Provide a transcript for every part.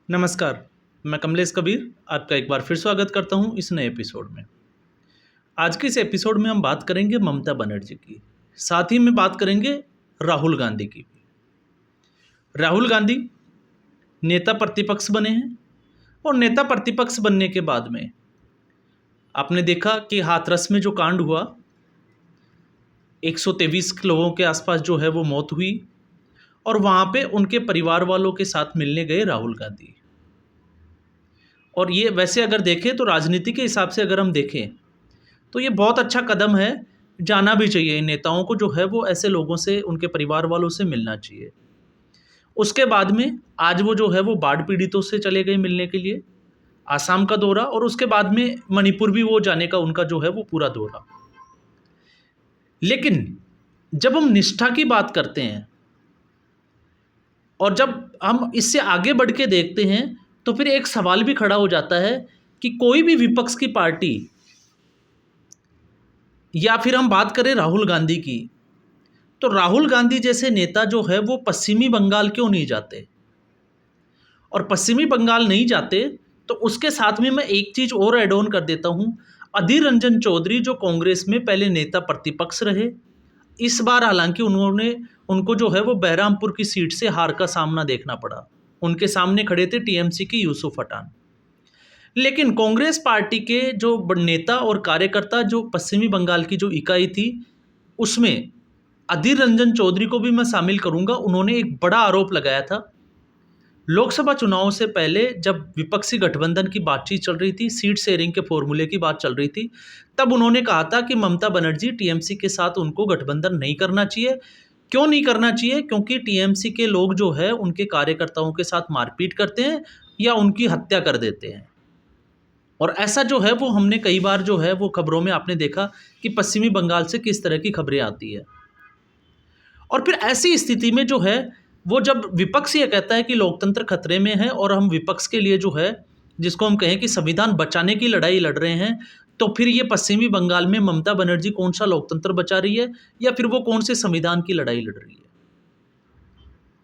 नमस्कार, मैं कमलेश कबीर आपका एक बार फिर स्वागत करता हूं इस नए एपिसोड में। आज के इस एपिसोड में हम बात करेंगे ममता बनर्जी की, साथ ही में बात करेंगे राहुल गांधी की। राहुल गांधी नेता प्रतिपक्ष बने हैं और नेता प्रतिपक्ष बनने के बाद में आपने देखा कि हाथरस में जो कांड हुआ, 123 लोगों के आसपास जो है वो मौत हुई और वहाँ पे उनके परिवार वालों के साथ मिलने गए राहुल गांधी। और ये वैसे अगर देखें तो राजनीति के हिसाब से अगर हम देखें तो ये बहुत अच्छा कदम है, जाना भी चाहिए। इन नेताओं को जो है वो ऐसे लोगों से, उनके परिवार वालों से मिलना चाहिए। उसके बाद में आज वो जो है वो बाढ़ पीड़ितों से चले गए मिलने के लिए, आसाम का दौरा, और उसके बाद में मणिपुर भी वो जाने का उनका जो है वो पूरा दौरा। लेकिन जब हम निष्ठा की बात करते हैं और जब हम इससे आगे बढ़ के देखते हैं तो फिर एक सवाल भी खड़ा हो जाता है कि कोई भी विपक्ष की पार्टी, या फिर हम बात करें राहुल गांधी की, तो राहुल गांधी जैसे नेता जो है वो पश्चिमी बंगाल क्यों नहीं जाते? और पश्चिमी बंगाल नहीं जाते तो उसके साथ में मैं एक चीज़ और ऐड ऑन कर देता हूँ। अधीर रंजन चौधरी जो कांग्रेस में पहले नेता प्रतिपक्ष रहे, इस बार हालांकि उनको जो है वो बहरामपुर की सीट से हार का सामना देखना पड़ा। उनके सामने खड़े थे टीएमसी के यूसुफ पठान। लेकिन कांग्रेस पार्टी के जो नेता और कार्यकर्ता, जो पश्चिमी बंगाल की जो इकाई थी, उसमें अधीर रंजन चौधरी को भी मैं शामिल करूंगा। उन्होंने एक बड़ा आरोप लगाया था लोकसभा चुनाव से पहले, जब विपक्षी गठबंधन की बातचीत चल रही थी, सीट शेयरिंग के फॉर्मूले की बात चल रही थी, तब उन्होंने कहा था कि ममता बनर्जी टीएमसी के साथ उनको गठबंधन नहीं करना चाहिए। क्यों नहीं करना चाहिए? क्योंकि टीएमसी के लोग जो है उनके कार्यकर्ताओं के साथ मारपीट करते हैं या उनकी हत्या कर देते हैं। और ऐसा जो है वो हमने कई बार जो है वो खबरों में आपने देखा कि पश्चिमी बंगाल से किस तरह की खबरें आती है। और फिर ऐसी स्थिति में जो है वो, जब विपक्ष ये कहता है कि लोकतंत्र खतरे में है और हम विपक्ष के लिए जो है, जिसको हम कहें कि संविधान बचाने की लड़ाई लड़ रहे हैं, तो फिर ये पश्चिमी बंगाल में ममता बनर्जी कौन सा लोकतंत्र बचा रही है या फिर वो कौन से संविधान की लड़ाई लड़ रही है?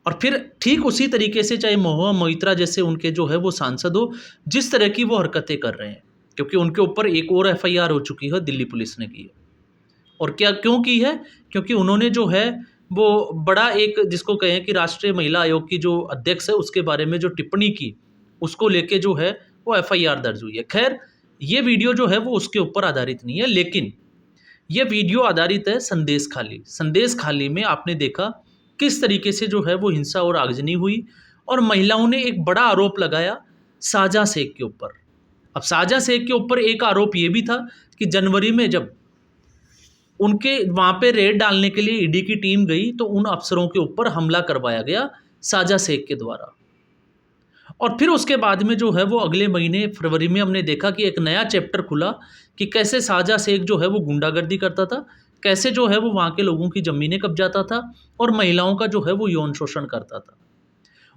और फिर ठीक उसी तरीके से चाहे महुआ मोइत्रा जैसे उनके जो है वो सांसद हो, जिस तरह की वो हरकतें कर रहे हैं, क्योंकि उनके ऊपर एक और एफआईआर हो चुकी है, दिल्ली पुलिस ने की है। और क्या क्यों की है? क्योंकि उन्होंने जो है वो बड़ा एक, जिसको कहें कि राष्ट्रीय महिला आयोग की जो अध्यक्ष है उसके बारे में जो टिप्पणी की, उसको लेके जो है वो एफआईआर दर्ज हुई है। खैर, ये वीडियो जो है वो उसके ऊपर आधारित नहीं है, लेकिन ये वीडियो आधारित है संदेश खाली। संदेश खाली में आपने देखा किस तरीके से जो है वो हिंसा और आगजनी हुई और महिलाओं ने एक बड़ा आरोप लगाया साजा शेख के ऊपर। अब साजा शेख के ऊपर एक आरोप ये भी था कि जनवरी में जब उनके वहाँ पे रेड डालने के लिए ईडी की टीम गई तो उन अफसरों के ऊपर हमला करवाया गया साजा शेख के द्वारा। और फिर उसके बाद में जो है वो अगले महीने फरवरी में हमने देखा कि एक नया चैप्टर खुला कि कैसे साजा शेख जो है वो गुंडागर्दी करता था, कैसे जो है वो वहाँ के लोगों की ज़मीनें कब्जाता था और महिलाओं का जो है वो यौन शोषण करता था।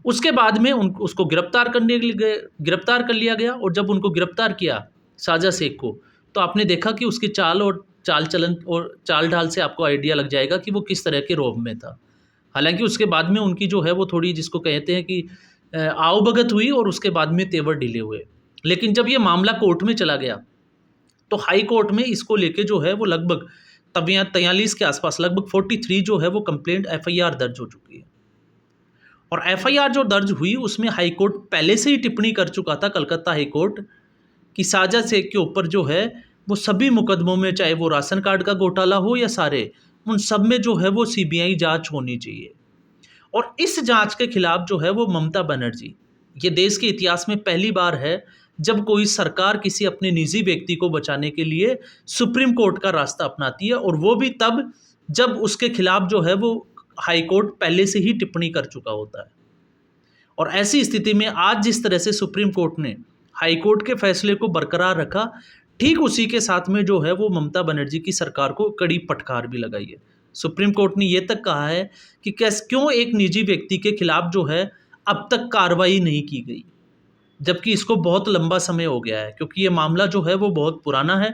उसके बाद में उसको गिरफ्तार कर लिया गया। और जब उनको गिरफ्तार किया साजा शेख को, तो आपने देखा कि उसकी चाल और चाल चलन और चाल ढाल से आपको आइडिया लग जाएगा कि वो किस तरह के रौब में था। हालांकि उसके बाद में उनकी जो है वो थोड़ी, जिसको कहते हैं कि आवभगत हुई और उसके बाद में तेवर ढीले हुए। लेकिन जब ये मामला कोर्ट में चला गया तो हाई कोर्ट में इसको लेके जो है वो लगभग 43 के आसपास, लगभग 43 जो है वो कंप्लेंट एफआईआर दर्ज हो चुकी है। और एफआईआर जो दर्ज हुई उसमें हाई कोर्ट पहले से ही टिप्पणी कर चुका था, कलकत्ता हाई कोर्ट, कि साजा शेख के ऊपर जो है वो सभी मुकदमों में, चाहे वो राशन कार्ड का घोटाला हो या सारे, उन सब में जो है वो सीबीआई जांच होनी चाहिए। और इस जांच के खिलाफ जो है वो ममता बनर्जी, ये देश के इतिहास में पहली बार है जब कोई सरकार किसी अपने निजी व्यक्ति को बचाने के लिए सुप्रीम कोर्ट का रास्ता अपनाती है, और वो भी तब जब उसके खिलाफ जो है वो हाई कोर्ट पहले से ही टिप्पणी कर चुका होता है। और ऐसी स्थिति में आज जिस तरह से सुप्रीम कोर्ट ने हाई कोर्ट के फैसले को बरकरार रखा, ठीक उसी के साथ में जो है वो ममता बनर्जी की सरकार को कड़ी फटकार भी लगाई है। सुप्रीम कोर्ट ने ये तक कहा है कि क्यों एक निजी व्यक्ति के खिलाफ जो है अब तक कार्रवाई नहीं की गई, जबकि इसको बहुत लंबा समय हो गया है, क्योंकि ये मामला जो है वो बहुत पुराना है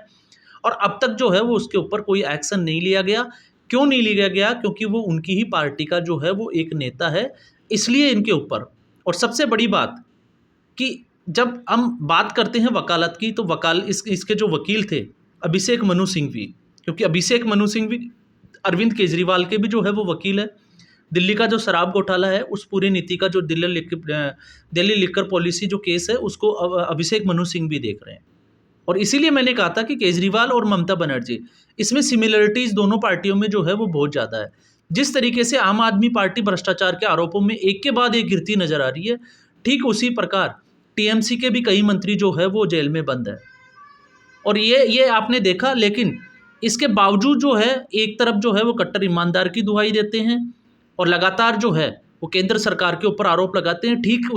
और अब तक जो है वो उसके ऊपर कोई एक्शन नहीं लिया गया। क्यों नहीं लिया गया? क्योंकि वो उनकी ही पार्टी का जो है वो एक नेता है, इसलिए इनके ऊपर। और सबसे बड़ी बात, कि जब हम बात करते हैं वकालत की, तो इसके जो वकील थे अभिषेक मनु सिंघवी, क्योंकि अभिषेक मनु सिंघवी अरविंद केजरीवाल के भी जो है वो वकील है। दिल्ली का जो शराब घोटाला है उस पूरी नीति का जो दिल्ली लिकर पॉलिसी जो केस है उसको अभिषेक मनु सिंघवी देख रहे हैं। और इसीलिए मैंने कहा था कि केजरीवाल और ममता बनर्जी, इसमें सिमिलरिटीज़ दोनों पार्टियों में जो है वो बहुत ज़्यादा है। जिस तरीके से आम आदमी पार्टी भ्रष्टाचार के आरोपों में एक के बाद एक गिरती नजर आ रही है, ठीक उसी प्रकार टीएमसी के भी कई मंत्री जो है वो जेल में बंद है। और ये आपने देखा, लेकिन इसके बावजूद जो है एक तरफ जो है वो कट्टर ईमानदार की दुहाई देते हैं और लगातार जो है वो केंद्र सरकार के ऊपर आरोप लगाते हैं। ठीक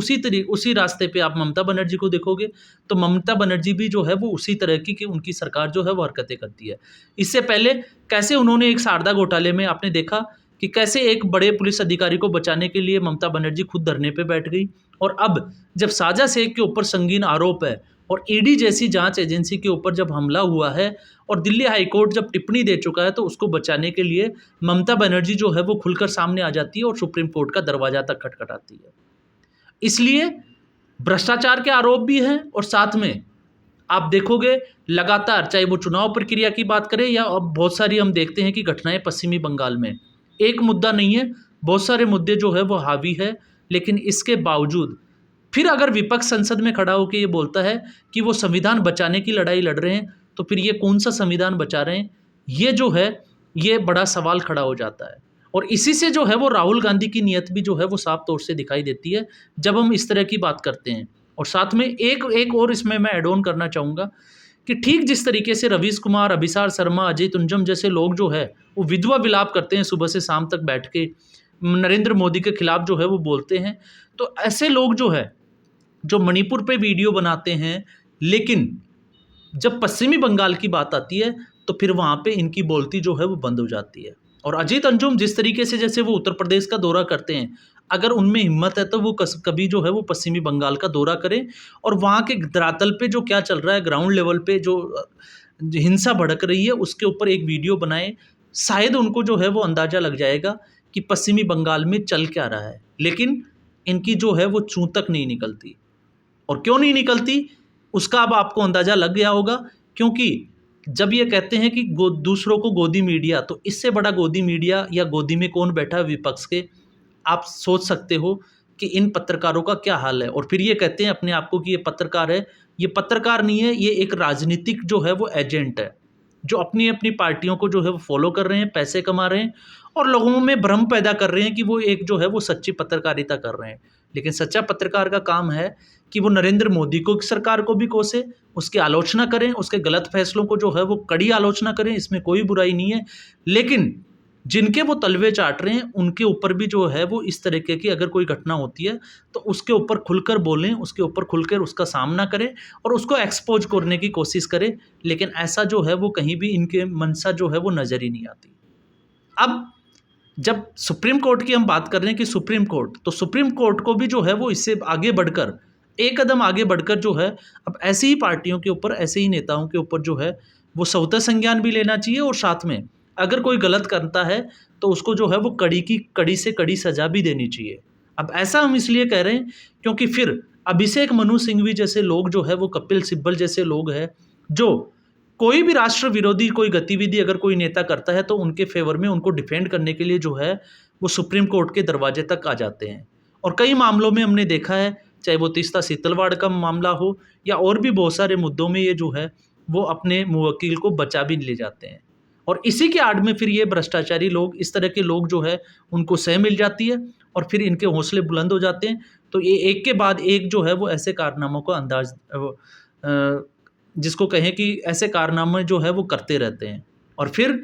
उसी रास्ते पे आप ममता बनर्जी को देखोगे तो ममता बनर्जी भी जो है वो उसी तरह की कि उनकी सरकार जो है वो हरकतें करती है। इससे पहले कैसे उन्होंने एक शारदा घोटाले में आपने देखा कि कैसे एक बड़े पुलिस अधिकारी को बचाने के लिए ममता बनर्जी खुद धरने पे बैठ गई। और अब जब साजा शेख के ऊपर संगीन आरोप है और ईडी जैसी जांच एजेंसी के ऊपर जब हमला हुआ है और दिल्ली हाईकोर्ट जब टिप्पणी दे चुका है, तो उसको बचाने के लिए ममता बनर्जी जो है वो खुलकर सामने आ जाती है और सुप्रीम कोर्ट का दरवाजा तक खटखटाती है। इसलिए भ्रष्टाचार के आरोप भी हैं और साथ में आप देखोगे लगातार, चाहे वो चुनाव प्रक्रिया की बात करें या अब बहुत सारी हम देखते हैं कि घटनाएं पश्चिमी बंगाल में, एक मुद्दा नहीं है, बहुत सारे मुद्दे जो है वो हावी है। लेकिन इसके बावजूद फिर अगर विपक्ष संसद में खड़ा होकर ये बोलता है कि वो संविधान बचाने की लड़ाई लड़ रहे हैं, तो फिर ये कौन सा संविधान बचा रहे हैं, ये जो है ये बड़ा सवाल खड़ा हो जाता है। और इसी से जो है वो राहुल गांधी की नीयत भी जो है वो साफ तौर से दिखाई देती है जब हम इस तरह की बात करते हैं। और साथ में एक और इसमें मैं ऐड ऑन करना चाहूँगा कि ठीक जिस तरीके से रवीश कुमार, अभिसार शर्मा, अजय तुंजम जैसे लोग जो है वो विधवा विलाप करते हैं सुबह से शाम तक बैठ के, नरेंद्र मोदी के खिलाफ जो है वो बोलते हैं, तो ऐसे लोग जो है जो मणिपुर पे वीडियो बनाते हैं, लेकिन जब पश्चिमी बंगाल की बात आती है तो फिर वहाँ पे इनकी बोलती जो है वो बंद हो जाती है। और अजीत अंजुम जिस तरीके से जैसे वो उत्तर प्रदेश का दौरा करते हैं, अगर उनमें हिम्मत है तो वो कभी जो है वो पश्चिमी बंगाल का दौरा करें और वहाँ के धरातल पे जो क्या चल रहा है, ग्राउंड लेवल पे जो हिंसा भड़क रही है, उसके ऊपर एक वीडियो बनाएं। शायद उनको जो है वो अंदाज़ा लग जाएगा कि पश्चिमी बंगाल में चल क्या रहा है। लेकिन इनकी जो है वो चूँ तक नहीं निकलती। और क्यों नहीं निकलती उसका अब आपको अंदाज़ा लग गया होगा, क्योंकि जब ये कहते हैं कि दूसरों को गोदी मीडिया, तो इससे बड़ा गोदी मीडिया या गोदी में कौन बैठा है विपक्ष के, आप सोच सकते हो कि इन पत्रकारों का क्या हाल है। और फिर ये कहते हैं अपने आप को कि ये पत्रकार है। ये पत्रकार नहीं है, ये एक राजनीतिक जो है वो एजेंट है, जो अपनी अपनी पार्टियों को जो है वो फॉलो कर रहे हैं, पैसे कमा रहे हैं और लोगों में भ्रम पैदा कर रहे हैं कि वो एक जो है वो सच्ची पत्रकारिता कर रहे हैं। लेकिन सच्चा पत्रकार का काम है कि वो नरेंद्र मोदी को, सरकार को भी कोसे, उसकी आलोचना करें, उसके गलत फैसलों को जो है वो कड़ी आलोचना करें, इसमें कोई बुराई नहीं है। लेकिन जिनके वो तलवे चाट रहे हैं उनके ऊपर भी जो है वो इस तरीके की अगर कोई घटना होती है तो उसके ऊपर खुलकर बोलें, उसके ऊपर खुलकर उसका सामना करें और उसको एक्सपोज करने की कोशिश करें। लेकिन ऐसा जो है वो कहीं भी इनके मनसा जो है वो नज़र ही नहीं आती। अब जब सुप्रीम कोर्ट की हम बात कर रहे हैं कि सुप्रीम कोर्ट, तो सुप्रीम कोर्ट को भी जो है वो इससे आगे बढ़कर, एक कदम आगे बढ़कर जो है अब ऐसी ही पार्टियों के ऊपर, ऐसे ही नेताओं के ऊपर जो है वो स्वतः संज्ञान भी लेना चाहिए और साथ में अगर कोई गलत करता है तो उसको जो है वो कड़ी से कड़ी सज़ा भी देनी चाहिए। अब ऐसा हम इसलिए कह रहे हैं क्योंकि फिर अभिषेक मनु सिंघवी जैसे लोग जो है वो कपिल सिब्बल जैसे लोग हैं, जो कोई भी राष्ट्र विरोधी कोई गतिविधि अगर कोई नेता करता है तो उनके फेवर में उनको डिफेंड करने के लिए जो है वो सुप्रीम कोर्ट के दरवाजे तक आ जाते हैं। और कई मामलों में हमने देखा है, चाहे वो तीस्ता सीतलवाड़ का मामला हो या और भी बहुत सारे मुद्दों में, ये जो है वो अपने मुवक्किल को बचा भी ले जाते हैं। और इसी के आड़ में फिर ये भ्रष्टाचारी लोग, इस तरह के लोग जो है उनको सह मिल जाती है और फिर इनके हौसले बुलंद हो जाते हैं। तो ये एक के बाद एक जो है वो ऐसे कारनामों का अंदाज जिसको कहें कि ऐसे कारनामे जो है वो करते रहते हैं और फिर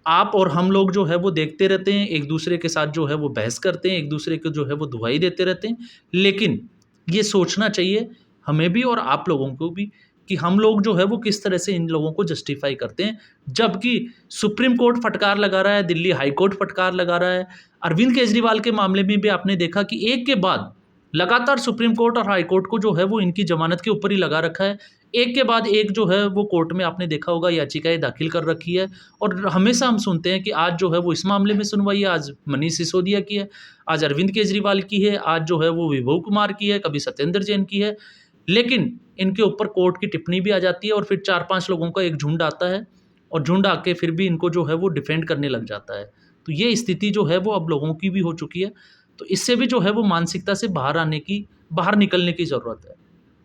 आप और हम लोग जो है वो देखते रहते हैं, एक दूसरे के साथ जो है वो बहस करते हैं, एक दूसरे को जो है वो दुहाई देते रहते हैं। लेकिन ये सोचना चाहिए हमें भी और आप लोगों को भी कि हम लोग जो है वो किस तरह से इन लोगों को जस्टिफाई करते हैं, जबकि सुप्रीम कोर्ट फटकार लगा रहा है, दिल्ली हाई कोर्ट फटकार लगा रहा है। अरविंद केजरीवाल के मामले में भी आपने देखा कि एक के बाद लगातार सुप्रीम कोर्ट और हाई कोर्ट को जो है वो इनकी जमानत के ऊपर ही लगा रखा है। एक के बाद एक जो है वो कोर्ट में आपने देखा होगा याचिकाएँ दाखिल कर रखी है और हमेशा हम सुनते हैं कि आज जो है वो इस मामले में सुनवाई है, आज मनीष सिसोदिया की है, आज अरविंद केजरीवाल की है, आज जो है वो विभव कुमार की है, कभी सत्येंद्र जैन की है। लेकिन इनके ऊपर कोर्ट की टिप्पणी भी आ जाती है और फिर 4-5 लोगों का एक झुंड आता है और झुंड आके फिर भी इनको जो है वो डिफेंड करने लग जाता है। तो ये स्थिति जो है वो अब लोगों की भी हो चुकी है। तो इससे भी जो है वो मानसिकता से बाहर निकलने की ज़रूरत है।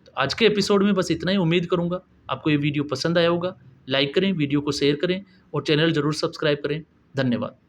तो आज के एपिसोड में बस इतना ही। उम्मीद करूँगा आपको ये वीडियो पसंद आया होगा। लाइक करें, वीडियो को शेयर करें और चैनल ज़रूर सब्सक्राइब करें। धन्यवाद।